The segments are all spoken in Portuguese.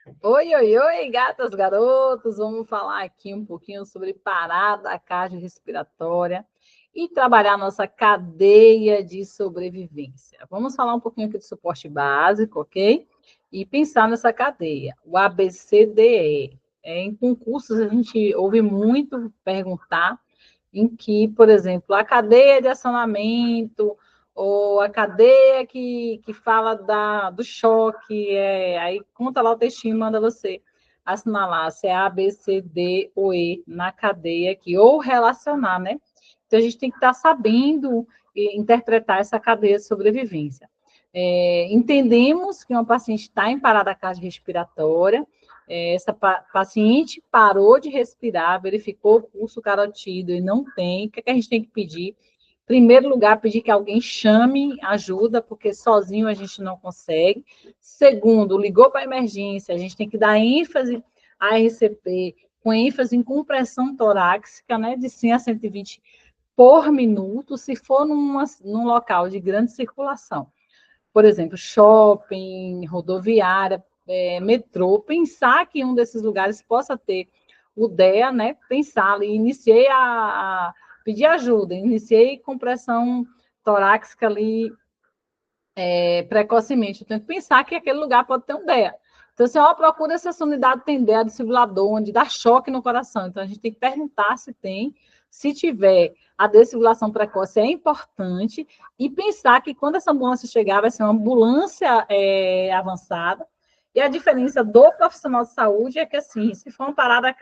Oi, oi, oi, gatas, garotos. Vamos falar aqui um pouquinho sobre parada cardiorrespiratória e trabalhar nossa cadeia de sobrevivência. Vamos falar um pouquinho aqui de suporte básico, ok? E pensar nessa cadeia, o ABCDE. Em concursos, a gente ouve muito perguntar em que, por exemplo, a cadeia de acionamento ou a cadeia que fala do choque, aí conta lá o textinho e manda você assinalar se é A, B, C, D ou E na cadeia aqui, ou relacionar, né? Então, a gente tem que estar sabendo interpretar essa cadeia de sobrevivência. Entendemos que uma paciente está em parada cardiorrespiratória, essa paciente parou de respirar, verificou o pulso carotídeo e não tem. O que a gente tem que pedir? Em primeiro lugar, pedir que alguém chame ajuda, porque sozinho a gente não consegue. Segundo, ligou para a emergência, a gente tem que dar ênfase à RCP, com ênfase em compressão torácica, né, de 100 a 120 por minuto, se for num local de grande circulação. Por exemplo, shopping, rodoviária, metrô, pensar que um desses lugares possa ter o DEA, né? Pensar ali, iniciei a pedir ajuda, iniciei compressão torácica ali precocemente. Eu tenho que pensar que aquele lugar pode ter um DEA. Então, assim, procura se essa unidade tem DEA, desfibrilador, onde dá choque no coração. Então, a gente tem que perguntar se tem. Se tiver, a desfibrilação precoce é importante e pensar que quando essa ambulância chegar, vai ser uma ambulância avançada. E a diferença do profissional de saúde é que, assim, se for uma parada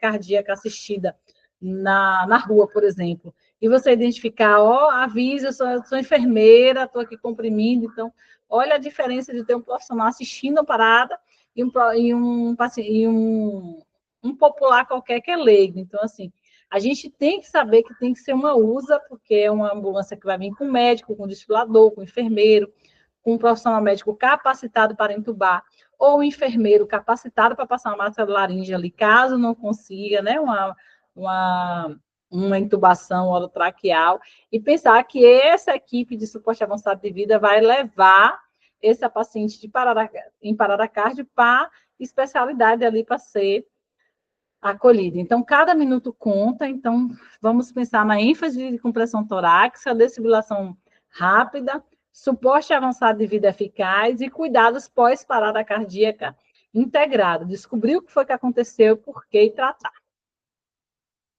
cardíaca assistida na rua, por exemplo, e você identificar, avisa, eu sou enfermeira, estou aqui comprimindo, então, olha a diferença de ter um profissional assistindo a parada e um popular qualquer que é leigo. Então, assim, a gente tem que saber que tem que ser uma USA, porque é uma ambulância que vai vir com médico, com desfibrilador, com enfermeiro, com um profissional médico capacitado para entubar, ou um enfermeiro capacitado para passar uma máscara laríngea ali, caso não consiga, né, uma intubação orotraqueal, e pensar que essa equipe de suporte avançado de vida vai levar esse paciente em parada cardio para especialidade ali para ser acolhido. Então, cada minuto conta, então vamos pensar na ênfase de compressão torácica, desfibrilação rápida, suporte avançado de vida eficaz e cuidados pós-parada cardíaca integrado. Descobrir o que foi que aconteceu, por que e tratar.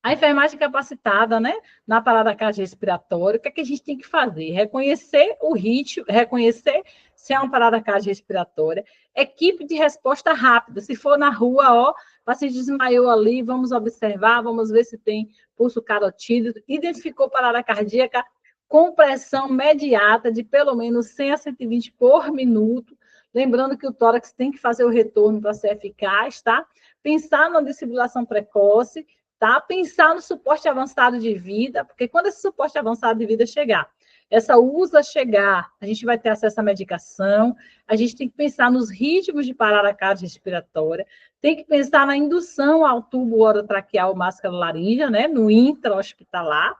A enfermagem capacitada, né, na parada cardiorrespiratória, o que é que a gente tem que fazer? Reconhecer o ritmo, reconhecer se é uma parada cardiorrespiratória, equipe de resposta rápida, se for na rua, o paciente desmaiou ali, vamos observar, vamos ver se tem pulso carotídeo, identificou parada cardíaca, compressão imediata de pelo menos 100 a 120 por minuto, lembrando que o tórax tem que fazer o retorno para ser eficaz, tá? Pensar na desfibrilação precoce, tá? Pensar no suporte avançado de vida, porque quando esse suporte avançado de vida chegar, essa USA chegar, a gente vai ter acesso à medicação, a gente tem que pensar nos ritmos de parada cardiorrespiratória, tem que pensar na indução ao tubo orotraqueal máscara laríngea, né, no intra-hospitalar,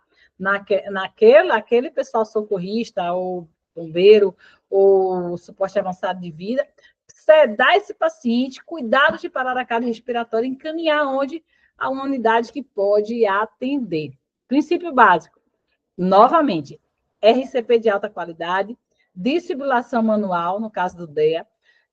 aquele pessoal socorrista, ou bombeiro, ou suporte avançado de vida, sedar esse paciente, cuidado de parada cardiorrespiratória, encaminhar onde a uma unidade que pode atender. Princípio básico, novamente, RCP de alta qualidade, desfibrilação manual, no caso do DEA,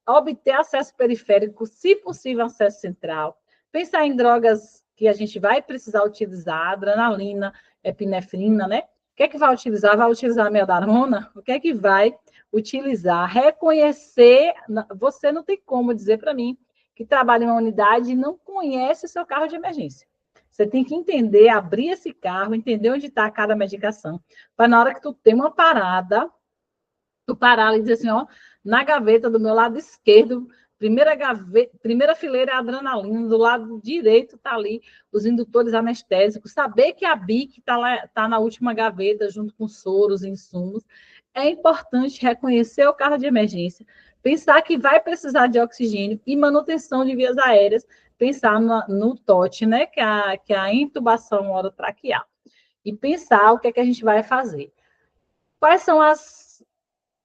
obter acesso periférico, se possível, acesso central, pensar em drogas que a gente vai precisar utilizar, adrenalina, epinefrina, né? O que é que vai utilizar? Vai utilizar a meldarona? O que é que vai utilizar? Reconhecer, você não tem como dizer para mim que trabalha em uma unidade e não conhece o seu carro de emergência. Você tem que entender, abrir esse carro, entender onde está cada medicação, para na hora que tu tem uma parada, tu parar ali e dizer assim, ó, na gaveta do meu lado esquerdo, primeira fileira é a adrenalina, do lado direito está ali os indutores anestésicos, saber que a BIC está na última gaveta, junto com soros e insumos. É importante reconhecer o carro de emergência, pensar que vai precisar de oxigênio e manutenção de vias aéreas, pensar no TOT, né, que é a intubação orotraqueal, e pensar o que é que a gente vai fazer. Quais são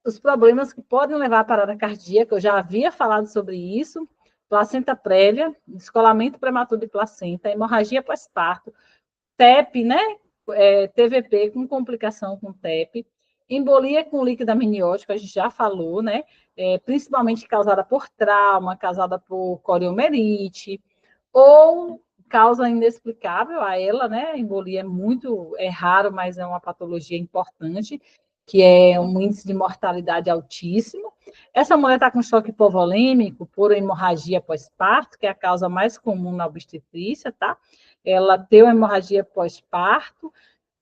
os problemas que podem levar à parada cardíaca? Eu já havia falado sobre isso. placenta prévia, descolamento prematuro de placenta, hemorragia pós-parto, TEP, né? TVP com complicação com TEP, embolia com líquido amniótico, a gente já falou, né? Principalmente causada por trauma, causada por coriomerite, ou causa inexplicável a ela, né? A embolia é raro, mas é uma patologia importante, que é um índice de mortalidade altíssimo. Essa mulher está com choque hipovolêmico por hemorragia pós-parto, que é a causa mais comum na obstetrícia, tá? Ela tem uma hemorragia pós-parto,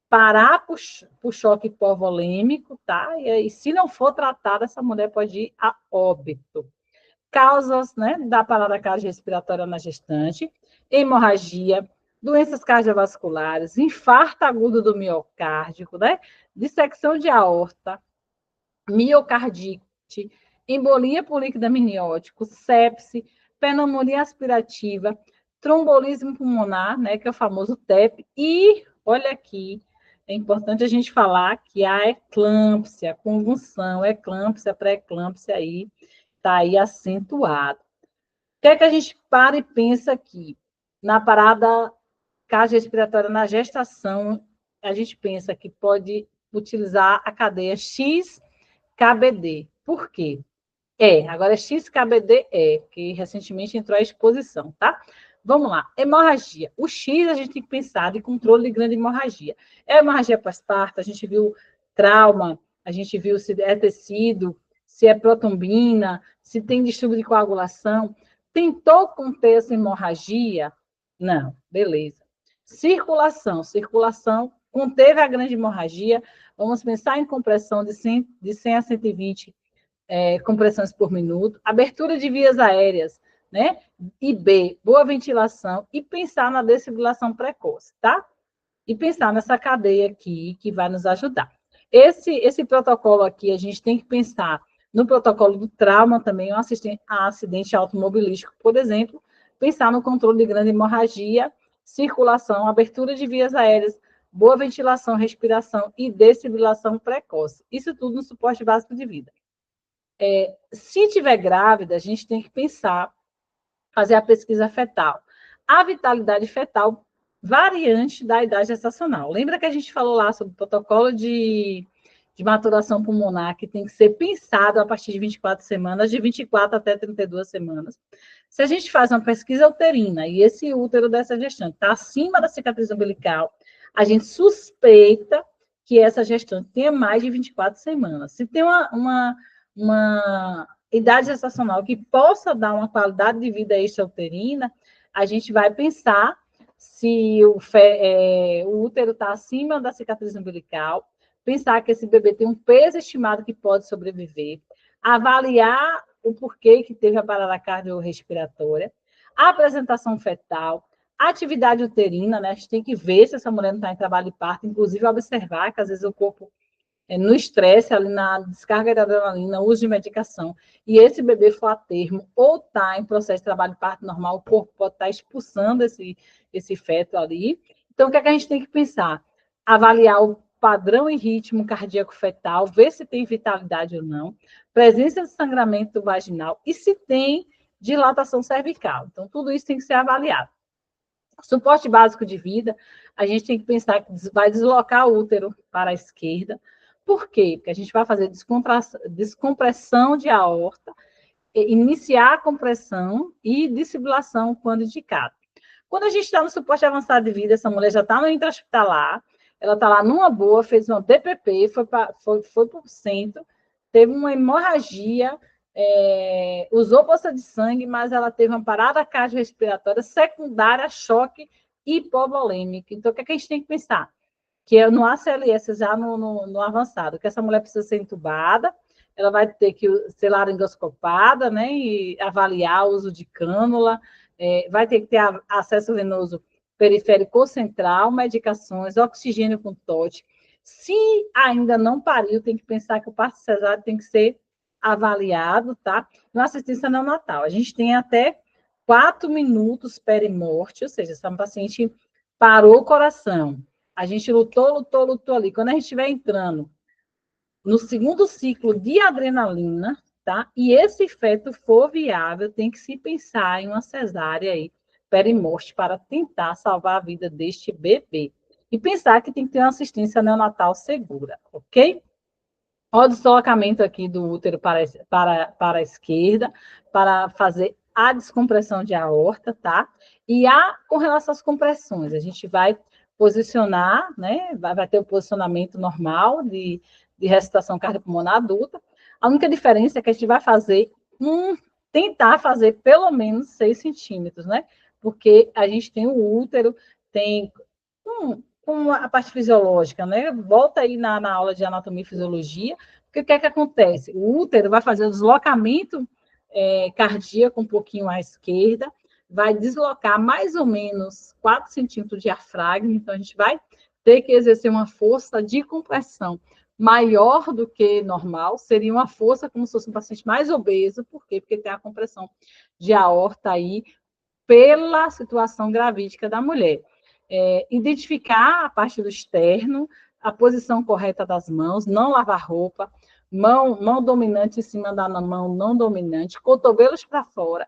parar por choque hipovolêmico, tá? E se não for tratada, essa mulher pode ir a óbito. Causas, né, da parada cardiorrespiratória na gestante, hemorragia, doenças cardiovasculares, infarto agudo do miocárdio, né, dissecção de aorta, miocardite, embolia por líquido amniótico, sepse, pneumonia aspirativa, trombolismo pulmonar, né, que é o famoso TEP, e, olha aqui, é importante a gente falar que a eclâmpsia, convulsão, eclâmpsia, pré-eclâmpsia aí, está aí acentuado. O que é que a gente para e pensa aqui? Na parada cardiorrespiratória na gestação, a gente pensa que pode utilizar a cadeia XKBD. Por quê? Agora é XKBD, que recentemente entrou à exposição, tá? Vamos lá, hemorragia. O X a gente tem que pensar de controle de grande hemorragia. Hemorragia pós-parto, a gente viu trauma, a gente viu se é tecido, se é protombina, se tem distúrbio de coagulação. Tentou conter essa hemorragia? Não, beleza. Circulação, conteve a grande hemorragia, vamos pensar em compressão de 100 a 120 compressões por minuto, abertura de vias aéreas, né? E B, boa ventilação, e pensar na desfibrilação precoce, tá? E pensar nessa cadeia aqui que vai nos ajudar. Esse protocolo aqui, a gente tem que pensar no protocolo do trauma também, um acidente automobilístico, por exemplo, pensar no controle de grande hemorragia, circulação, abertura de vias aéreas, boa ventilação, respiração e desfibrilação precoce. Isso tudo no suporte básico de vida. Se tiver grávida, a gente tem que pensar, fazer a pesquisa fetal. A vitalidade fetal variante da idade gestacional. Lembra que a gente falou lá sobre o protocolo de maturação pulmonar, que tem que ser pensado a partir de 24 semanas, de 24 até 32 semanas. Se a gente faz uma pesquisa uterina e esse útero dessa gestante está acima da cicatriz umbilical, a gente suspeita que essa gestante tenha mais de 24 semanas. Se tem uma idade gestacional que possa dar uma qualidade de vida extrauterina, a gente vai pensar se o útero está acima da cicatriz umbilical, pensar que esse bebê tem um peso estimado que pode sobreviver, avaliar o porquê que teve a parada cardiorrespiratória, a apresentação fetal, a atividade uterina, né? A gente tem que ver se essa mulher não está em trabalho de parto, inclusive observar que às vezes o corpo no estresse, ali na descarga de adrenalina, uso de medicação, e esse bebê for a termo ou está em processo de trabalho de parto normal, o corpo pode estar expulsando esse feto ali. Então, o que é que a gente tem que pensar? Avaliar o padrão e ritmo cardíaco fetal, ver se tem vitalidade ou não, presença de sangramento vaginal e se tem dilatação cervical. Então, tudo isso tem que ser avaliado. Suporte básico de vida, a gente tem que pensar que vai deslocar o útero para a esquerda. Por quê? Porque a gente vai fazer descompressão de aorta, iniciar a compressão e desfibrilação quando indicado. Quando a gente está no suporte avançado de vida, essa mulher já está no intra-hospitalar, ela está lá numa boa, fez uma DPP, foi para o centro, teve uma hemorragia, usou bolsa de sangue, mas ela teve uma parada cardiorrespiratória secundária a choque hipovolêmico. Então, o que a gente tem que pensar? Que é no ACLS, já no avançado, que essa mulher precisa ser entubada, ela vai ter que ser laringoscopada, né, e avaliar o uso de cânula, vai ter que ter acesso venoso periférico ou central, medicações, oxigênio com TOT. Se ainda não pariu, tem que pensar que o parto cesáreo tem que ser avaliado, tá? Na assistência neonatal, a gente tem até 4 minutos perimorte, ou seja, essa paciente parou o coração, a gente lutou ali. Quando a gente estiver entrando no segundo ciclo de adrenalina, tá? E esse feto for viável, tem que se pensar em uma cesárea aí, perimorte, para tentar salvar a vida deste bebê. E pensar que tem que ter uma assistência neonatal segura, ok? Olha o deslocamento aqui do útero para a esquerda, para fazer a descompressão de aorta, tá? E com relação às compressões, a gente vai posicionar, né? Vai ter o posicionamento normal de ressuscitação cardiopulmonar adulta. A única diferença é que a gente vai fazer tentar fazer pelo menos 6 centímetros, né? Porque a gente tem o útero, tem com a parte fisiológica, né? Volta aí na aula de anatomia e fisiologia, porque o que é que acontece? O útero vai fazer o deslocamento cardíaco um pouquinho à esquerda, vai deslocar mais ou menos 4 centímetros de diafragma, então a gente vai ter que exercer uma força de compressão maior do que normal, seria uma força como se fosse um paciente mais obeso, por quê? Porque tem a compressão de aorta aí pela situação gravídica da mulher. Identificar a parte do externo, a posição correta das mãos, não lavar roupa, mão dominante em cima da mão não dominante, cotovelos para fora,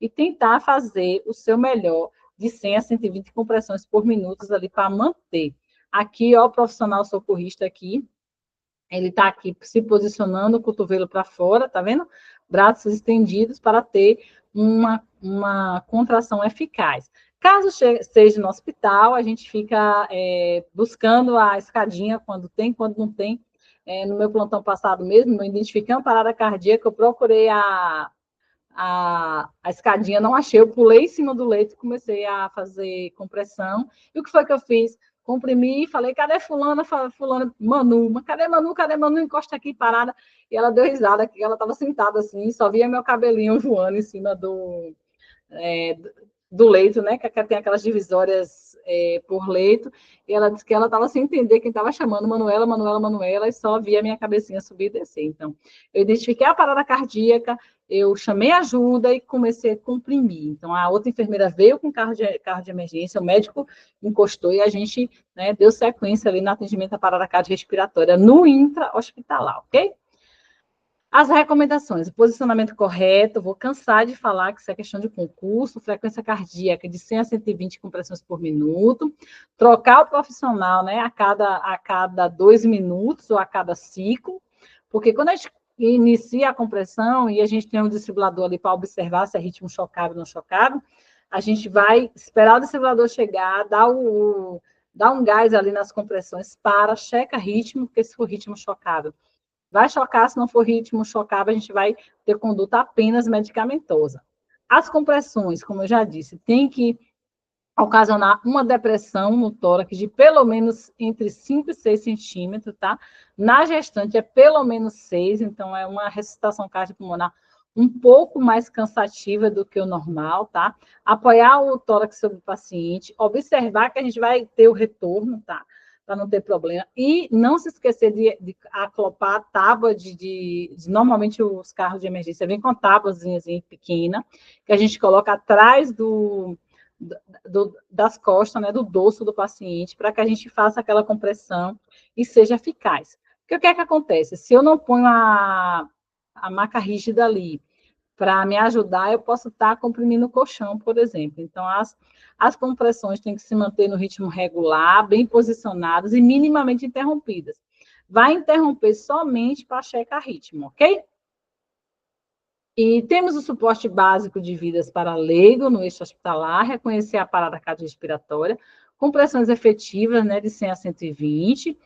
e tentar fazer o seu melhor de 100 a 120 compressões por minuto ali para manter. Aqui, ó, o profissional socorrista aqui, ele está aqui se posicionando, o cotovelo para fora, tá vendo? Braços estendidos para ter uma contração eficaz. Caso seja no hospital, a gente fica buscando a escadinha quando tem, quando não tem. No meu plantão passado mesmo, eu identifiquei uma parada cardíaca, eu procurei a escadinha, não achei, eu pulei em cima do leito, comecei a fazer compressão. E o que foi que eu fiz? Comprimi, falei, cadê fulana? Fulana, Manu, cadê Manu? Cadê Manu? Encosta aqui, parada. E ela deu risada, que ela estava sentada assim, só via meu cabelinho voando em cima do leito, né? Que tem aquelas divisórias por leito. E ela disse que ela estava sem entender quem estava chamando Manuela, Manuela, Manuela, e só via minha cabecinha subir e descer. Então, eu identifiquei a parada cardíaca, eu chamei ajuda e comecei a comprimir. Então, a outra enfermeira veio com carro de emergência, o médico encostou e a gente, né, deu sequência ali no atendimento da parada cardiorrespiratória no intra-hospitalar, ok? As recomendações, o posicionamento correto, vou cansar de falar que isso é questão de concurso, frequência cardíaca de 100 a 120 compressões por minuto, trocar o profissional, né, a cada 2 minutos ou a cada ciclo, porque quando a gente inicia a compressão e a gente tem um desfibrilador ali para observar se é ritmo chocável ou não chocável, a gente vai esperar o desfibrilador chegar, dar um gás ali nas compressões, checa ritmo, porque se for ritmo chocável, vai chocar, se não for ritmo chocável, a gente vai ter conduta apenas medicamentosa. As compressões, como eu já disse, tem que ocasionar uma depressão no tórax de pelo menos entre 5 e 6 centímetros, tá? Na gestante é pelo menos 6, então é uma ressuscitação cardiopulmonar um pouco mais cansativa do que o normal, tá? Apoiar o tórax sobre o paciente, observar que a gente vai ter o retorno, tá? Para não ter problema. E não se esquecer de acoplar a tábua normalmente os carros de emergência vêm com tábuazinhas pequena, que a gente coloca atrás das costas, né, do dorso do paciente, para que a gente faça aquela compressão e seja eficaz. Porque o que é que acontece? Se eu não ponho a maca rígida ali para me ajudar, eu posso estar comprimindo o colchão, por exemplo. Então, as compressões têm que se manter no ritmo regular, bem posicionadas e minimamente interrompidas. Vai interromper somente para checar ritmo, ok? E temos o suporte básico de vidas para leigo no eixo hospitalar, reconhecer a parada cardiorrespiratória, compressões efetivas, né, de 100 a 120,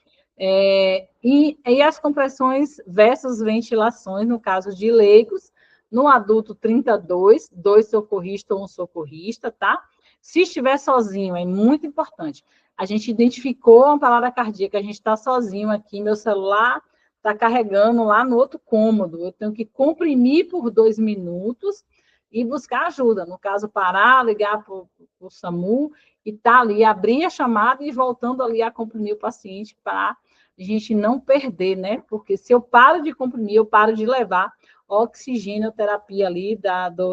e as compressões versus ventilações, no caso de leigos, no adulto 32, 2 socorristas ou um socorrista, tá? Se estiver sozinho, é muito importante. A gente identificou uma parada cardíaca, a gente está sozinho aqui, meu celular está carregando lá no outro cômodo. Eu tenho que comprimir por 2 minutos e buscar ajuda. No caso, parar, ligar para o SAMU e tá ali, abrir a chamada e voltando ali a comprimir o paciente para a gente não perder, né? Porque se eu paro de comprimir, eu paro de levar oxigenoterapia ali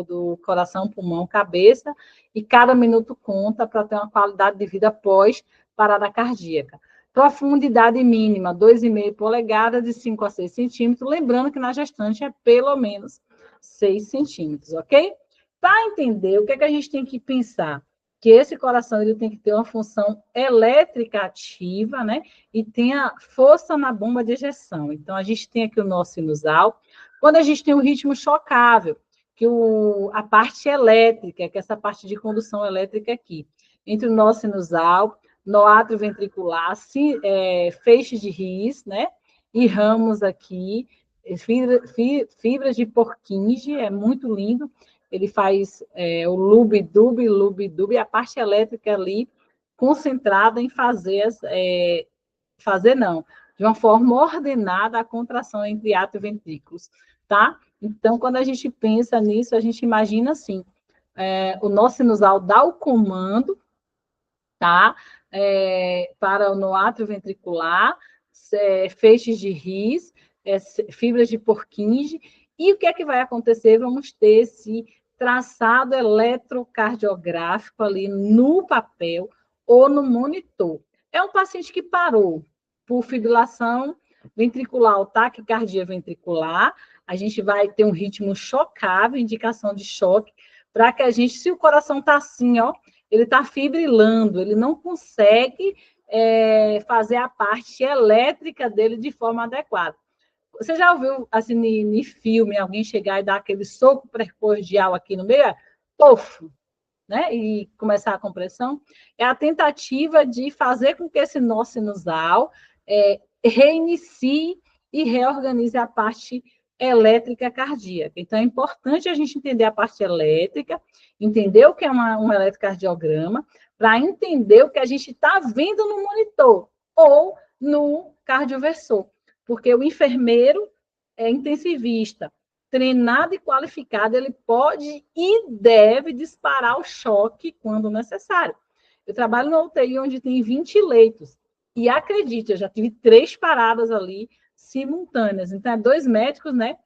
do coração, pulmão, cabeça, e cada minuto conta para ter uma qualidade de vida pós parada cardíaca. Profundidade mínima, 2,5 polegadas, de 5 a 6 centímetros. Lembrando que na gestante é pelo menos 6 centímetros, ok? Para entender, o que é que a gente tem que pensar? Que esse coração ele tem que ter uma função elétrica ativa, né? E tenha força na bomba de ejeção. Então, a gente tem aqui o nó sinusal. Quando a gente tem um ritmo chocável, que a parte elétrica, que é essa parte de condução elétrica aqui, entre o nó sinusal, no átrio ventricular, feixes de His, né? E ramos aqui, fibras de Purkinje, é muito lindo. Ele faz o lub-dub, a parte elétrica ali concentrada em fazer não, de uma forma ordenada a contração entre átrio e ventrículos, tá? Então, quando a gente pensa nisso, a gente imagina assim, o nó sinusal dá o comando, tá? Para o no átrio ventricular, feixes de His, fibras de Purkinje, e o que é que vai acontecer? Vamos ter esse traçado eletrocardiográfico ali no papel ou no monitor. É um paciente que parou por fibrilação ventricular ou taquicardia ventricular, a gente vai ter um ritmo chocável, indicação de choque, para que a gente, se o coração está assim, ó, ele está fibrilando, ele não consegue fazer a parte elétrica dele de forma adequada. Você já ouviu, assim, em filme, alguém chegar e dar aquele soco precordial aqui no meio? Pofo! Né? E começar a compressão? É a tentativa de fazer com que esse nó sinusal reinicie e reorganize a parte elétrica cardíaca. Então, é importante a gente entender a parte elétrica, entender o que é um eletrocardiograma, para entender o que a gente está vendo no monitor ou no cardioversor. Porque o enfermeiro intensivista, treinado e qualificado, ele pode e deve disparar o choque quando necessário. Eu trabalho na UTI onde tem 20 leitos. E acredite, eu já tive 3 paradas ali simultâneas. Então, 2 médicos, né?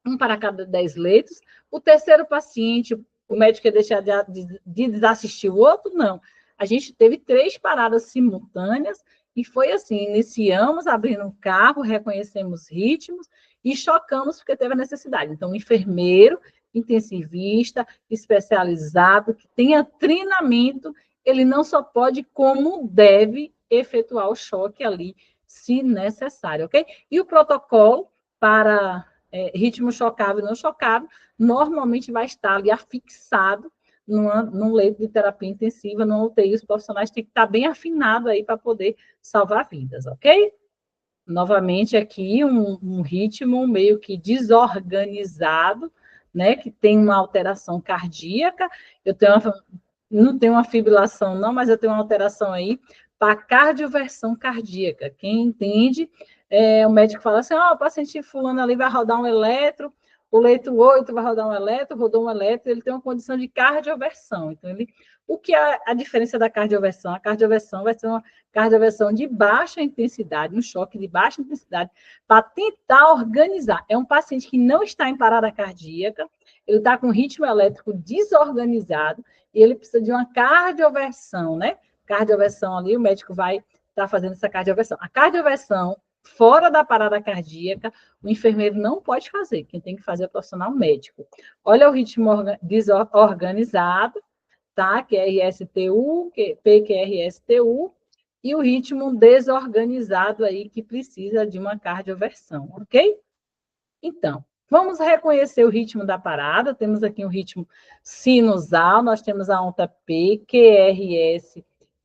Um para cada 10 leitos. O terceiro paciente, o médico ia deixar de desassistir o outro? Não. A gente teve 3 paradas simultâneas e foi assim, iniciamos abrindo um carro, reconhecemos ritmos e chocamos porque teve a necessidade. Então, enfermeiro, intensivista, especializado, que tenha treinamento, ele não só pode, como deve efetuar o choque ali, se necessário, ok? E o protocolo para ritmo chocável e não chocável, normalmente vai estar ali afixado num leito de terapia intensiva, numa UTI, os profissionais têm que estar bem afinados aí para poder salvar vidas, ok? Novamente aqui, um ritmo meio que desorganizado, né, que tem uma alteração cardíaca, não tenho uma fibrilação não, mas eu tenho uma alteração aí para cardioversão cardíaca. Quem entende, o médico fala assim, o paciente fulano ali vai rodar um eletro, o leito 8 vai rodar um eletro, rodou um eletro, ele tem uma condição de cardioversão. Então, o que é a diferença da cardioversão? A cardioversão vai ser uma cardioversão de baixa intensidade, um choque de baixa intensidade, para tentar organizar. É um paciente que não está em parada cardíaca, ele está com ritmo elétrico desorganizado, e ele precisa de uma cardioversão, né? Cardioversão ali, o médico vai estar fazendo essa cardioversão. A cardioversão, fora da parada cardíaca, o enfermeiro não pode fazer, quem tem que fazer é o profissional médico. Olha o ritmo desorganizado, tá? QRSTU, PQRSTU, e o ritmo desorganizado aí, que precisa de uma cardioversão, ok? Então, vamos reconhecer o ritmo da parada. Temos aqui um ritmo sinusal, nós temos a onda P, QRS,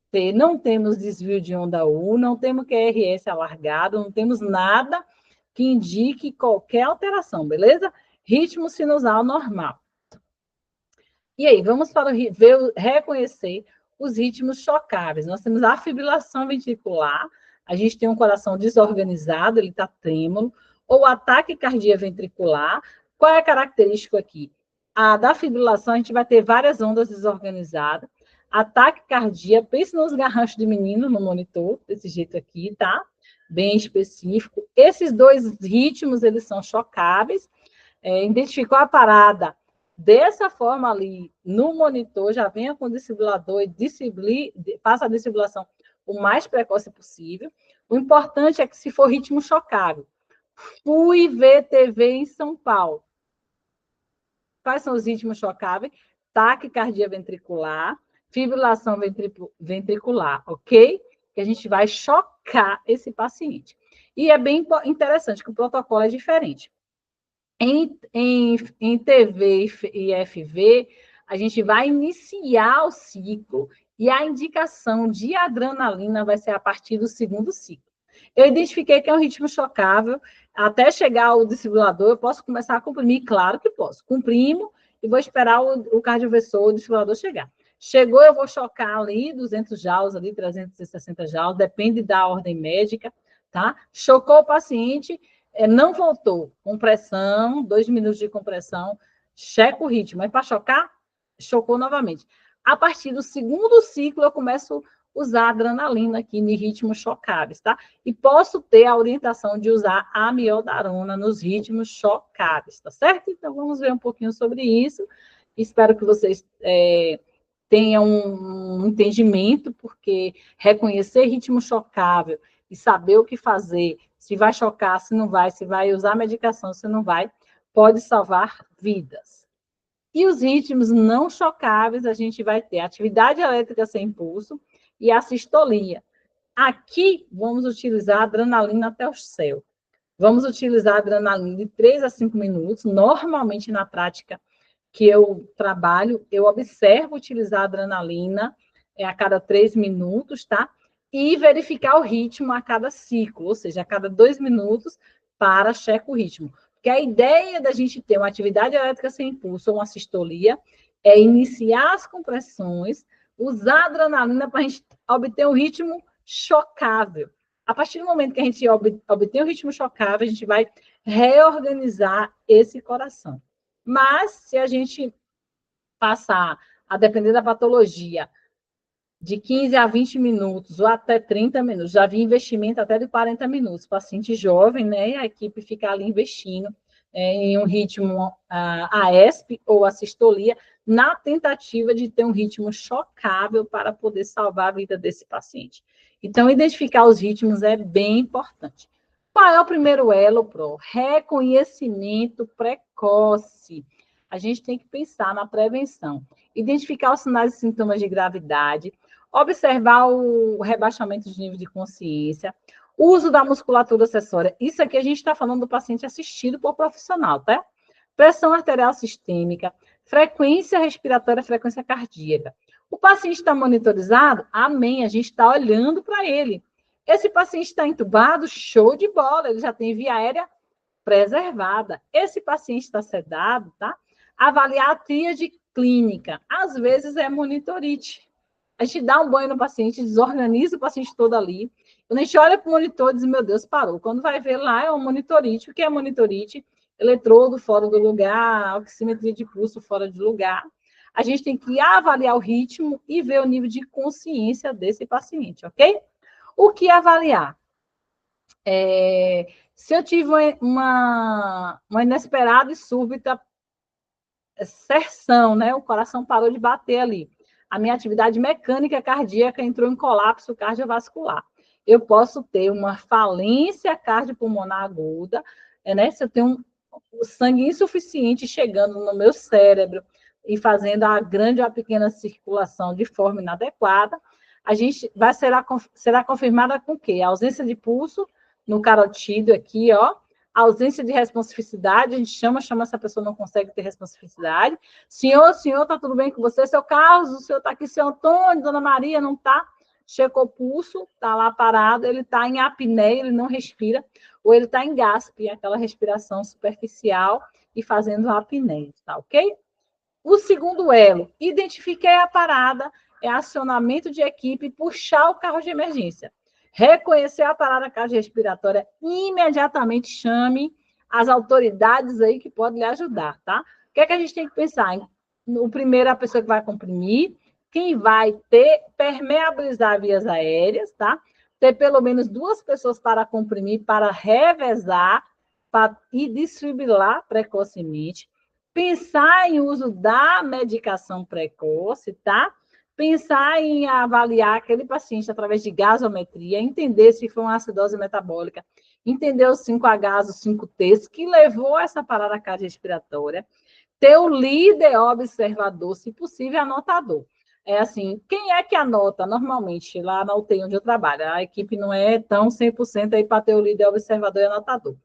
T, não temos desvio de onda U, não temos QRS alargado, não temos nada que indique qualquer alteração, beleza? Ritmo sinusal normal. E aí, vamos para reconhecer os ritmos chocáveis. Nós temos a fibrilação ventricular, a gente tem um coração desorganizado, ele está trêmulo, ou ataque cardíaco ventricular. Qual é a característica aqui? Da fibrilação, a gente vai ter várias ondas desorganizadas. Ataque cardíaco, pense nos garranchos de menino no monitor, desse jeito aqui, tá? Bem específico. Esses 2 ritmos, eles são chocáveis. Identificou a parada dessa forma ali no monitor, já venha com o desfibrilador e passa a desfibrilação o mais precoce possível. O importante é que, se for ritmo chocável, fui ver TV em São Paulo. Quais são os ritmos chocáveis? Taquicardia ventricular, fibrilação ventricular, ok? Que a gente vai chocar esse paciente. E é bem interessante que o protocolo é diferente. Em TV e FV, a gente vai iniciar o ciclo e a indicação de adrenalina vai ser a partir do segundo ciclo. Eu identifiquei que é um ritmo chocável, até chegar o desfibrilador, eu posso começar a comprimir? Claro que posso. Comprimo e vou esperar o cardioversor, o desfibrilador chegar. Chegou, eu vou chocar ali 200 joules, ali 360 joules, depende da ordem médica, tá? Chocou o paciente, não voltou. Compressão, 2 minutos de compressão, checa o ritmo. Mas para chocar, chocou novamente. A partir do segundo ciclo, eu começo a usar adrenalina aqui em ritmos chocáveis, tá? E posso ter a orientação de usar a amiodarona nos ritmos chocáveis, tá certo? Então, vamos ver um pouquinho sobre isso. Espero que vocês tenham um entendimento, porque reconhecer ritmo chocável e saber o que fazer, se vai chocar, se não vai, se vai usar medicação, se não vai, pode salvar vidas. E os ritmos não chocáveis, a gente vai ter atividade elétrica sem impulso e a sistolia. Aqui, vamos utilizar a adrenalina até o céu. Vamos utilizar a adrenalina de 3 a 5 minutos. Normalmente, na prática que eu trabalho, eu observo utilizar a adrenalina a cada 3 minutos, tá? E verificar o ritmo a cada ciclo, ou seja, a cada 2 minutos, para checar o ritmo. Porque a ideia da gente ter uma atividade elétrica sem impulso ou uma sistolia é iniciar as compressões, usar a adrenalina para a gente obter um ritmo chocável. A partir do momento que a gente obter um ritmo chocável, a gente vai reorganizar esse coração. Mas, se a gente passar, a depender da patologia, de 15 a 20 minutos, ou até 30 minutos, já vi investimento até de 40 minutos, paciente jovem, né, e a equipe fica ali investindo em um ritmo AESP ou a sistolia, na tentativa de ter um ritmo chocável para poder salvar a vida desse paciente. Então, identificar os ritmos é bem importante. Qual é o primeiro elo, Pro? Reconhecimento precoce. A gente tem que pensar na prevenção. Identificar os sinais e sintomas de gravidade, observar o rebaixamento de nível de consciência, uso da musculatura acessória. Isso aqui a gente está falando do paciente assistido por profissional, tá? Pressão arterial sistêmica, frequência respiratória, frequência cardíaca. O paciente está monitorizado? Amém, a gente está olhando para ele. Esse paciente está entubado? Show de bola, ele já tem via aérea preservada. Esse paciente está sedado, tá? Avaliar a tríade clínica. Às vezes é monitorite. A gente dá um banho no paciente, desorganiza o paciente todo ali. Quando a gente olha para o monitor e diz, meu Deus, parou. Quando vai ver lá, é um monitorite. O que é monitorite? Eletrodo fora do lugar, oximetria de pulso fora de lugar. A gente tem que avaliar o ritmo e ver o nível de consciência desse paciente, ok? O que avaliar? Se eu tive uma inesperada e súbita serção, né? O coração parou de bater ali. A minha atividade mecânica cardíaca entrou em colapso cardiovascular. Eu posso ter uma falência cardiopulmonar aguda, né? Se eu tenho o sangue insuficiente chegando no meu cérebro e fazendo a grande ou a pequena circulação de forma inadequada, a gente será confirmada com o quê? A ausência de pulso no carotídeo aqui, ó, a ausência de responsividade, a gente chama essa pessoa não consegue ter responsividade. Senhor, tá tudo bem com você? Seu Carlos, o senhor está aqui, seu Antônio, dona Maria, não está? Checou o pulso, está lá parado, ele está em apneia, ele não respira, ou ele está em gaspe, aquela respiração superficial e fazendo apneia, tá ok? O segundo elo, identifiquei a parada, é acionamento de equipe, puxar o carro de emergência. Reconhecer a parada cardiorrespiratória, imediatamente chame as autoridades aí que podem lhe ajudar, tá? O que é que a gente tem que pensar? O primeiro, a pessoa que vai comprimir, quem vai permeabilizar vias aéreas, tá? Ter pelo menos 2 pessoas para comprimir, para revezar e desfibrilar precocemente. Pensar em uso da medicação precoce, tá? pensar em avaliar aquele paciente através de gasometria, entender se foi uma acidose metabólica, entender os 5Hs, os 5Ts, que levou a essa parada cardiorrespiratória, ter o líder observador, se possível, anotador. É assim, quem é que anota normalmente lá na UTI onde eu trabalho? A equipe não é tão 100% aí para ter o líder observador e anotador.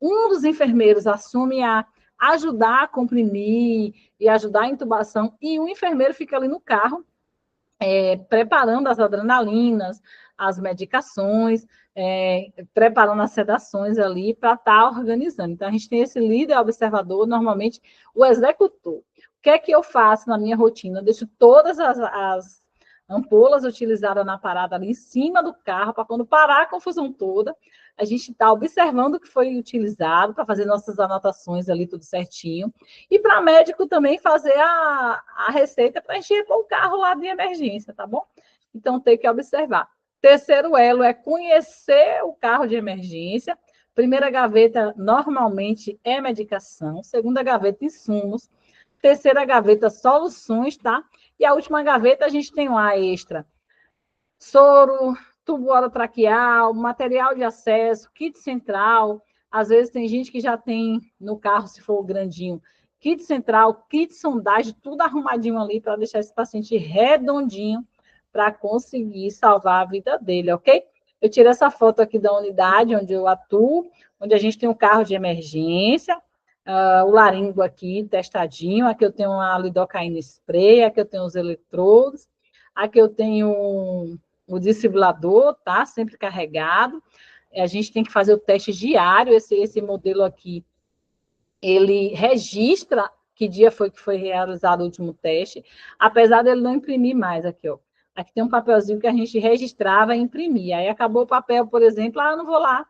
Um dos enfermeiros assume a ajudar a comprimir e ajudar a intubação, e o enfermeiro fica ali no carro, preparando as adrenalinas, as medicações, preparando as sedações ali para estar organizando. Então, a gente tem esse líder observador, normalmente o executor. O que é que eu faço na minha rotina? Eu deixo todas as ampolas utilizadas na parada ali em cima do carro, para quando parar a confusão toda, a gente está observando o que foi utilizado, para fazer nossas anotações ali, tudo certinho. E para médico também fazer a receita para encher o carro lá de emergência, tá bom? Então, tem que observar. Terceiro elo é conhecer o carro de emergência. Primeira gaveta, normalmente, é medicação. Segunda gaveta, insumos. Terceira gaveta, soluções, tá? E a última gaveta, a gente tem lá extra. Soro, tubo orotraqueal, material de acesso, kit central. Às vezes tem gente que já tem no carro, se for o grandinho, kit central, kit sondagem, tudo arrumadinho ali para deixar esse paciente redondinho para conseguir salvar a vida dele, ok? Eu tirei essa foto aqui da unidade onde eu atuo, onde a gente tem um carro de emergência, o laringo aqui testadinho, aqui eu tenho uma lidocaína spray, aqui eu tenho os eletrodos, aqui eu tenho o desfibrilador, tá? Sempre carregado. A gente tem que fazer o teste diário, esse modelo aqui, ele registra que dia foi que foi realizado o último teste, apesar dele não imprimir mais aqui, ó. Aqui tem um papelzinho que a gente registrava e imprimia. Aí acabou o papel, por exemplo, eu não vou lá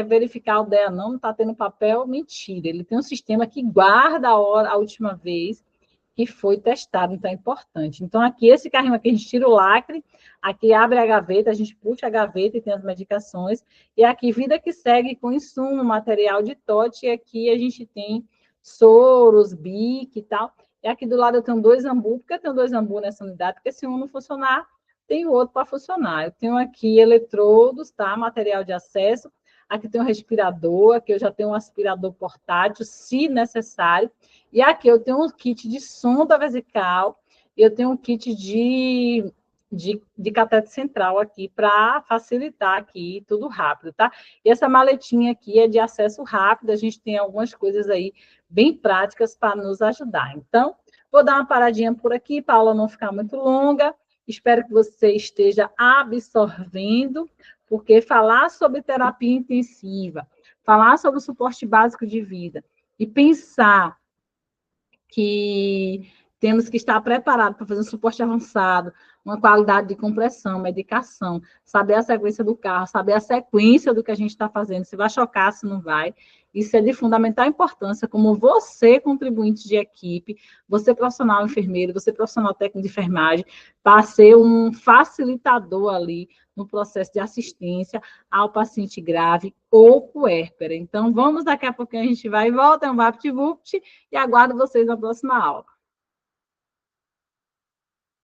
verificar o DEA, não está tendo papel, mentira. Ele tem um sistema que guarda a última vez que foi testado, então é importante. Então, aqui, esse carrinho aqui, a gente tira o lacre, aqui abre a gaveta, a gente puxa a gaveta e tem as medicações, e aqui, vida que segue com insumo, material de TOT, e aqui a gente tem soros, bic e tal. E aqui do lado eu tenho 2 ambu, porque eu tenho 2 ambu nessa unidade, porque se um não funcionar, tem o outro para funcionar. Eu tenho aqui eletrodos, tá? Material de acesso, aqui tem um respirador, aqui eu já tenho um aspirador portátil, se necessário, e aqui eu tenho um kit de sonda vesical, e eu tenho um kit de cateter central aqui, para facilitar aqui tudo rápido, tá? E essa maletinha aqui é de acesso rápido, a gente tem algumas coisas aí bem práticas para nos ajudar. Então, vou dar uma paradinha por aqui, para a aula não ficar muito longa, espero que você esteja absorvendo, porque falar sobre terapia intensiva, falar sobre o suporte básico de vida, e pensar que temos que estar preparados para fazer um suporte avançado, uma qualidade de compressão, medicação, saber a sequência do carro, saber a sequência do que a gente está fazendo, se vai chocar, se não vai. Isso é de fundamental importância, como você, contribuinte de equipe, você profissional enfermeiro, você profissional técnico de enfermagem, para ser um facilitador ali no processo de assistência ao paciente grave ou puérpera. Então, vamos daqui a pouquinho, a gente vai e volta, é um VaptVupt, e aguardo vocês na próxima aula.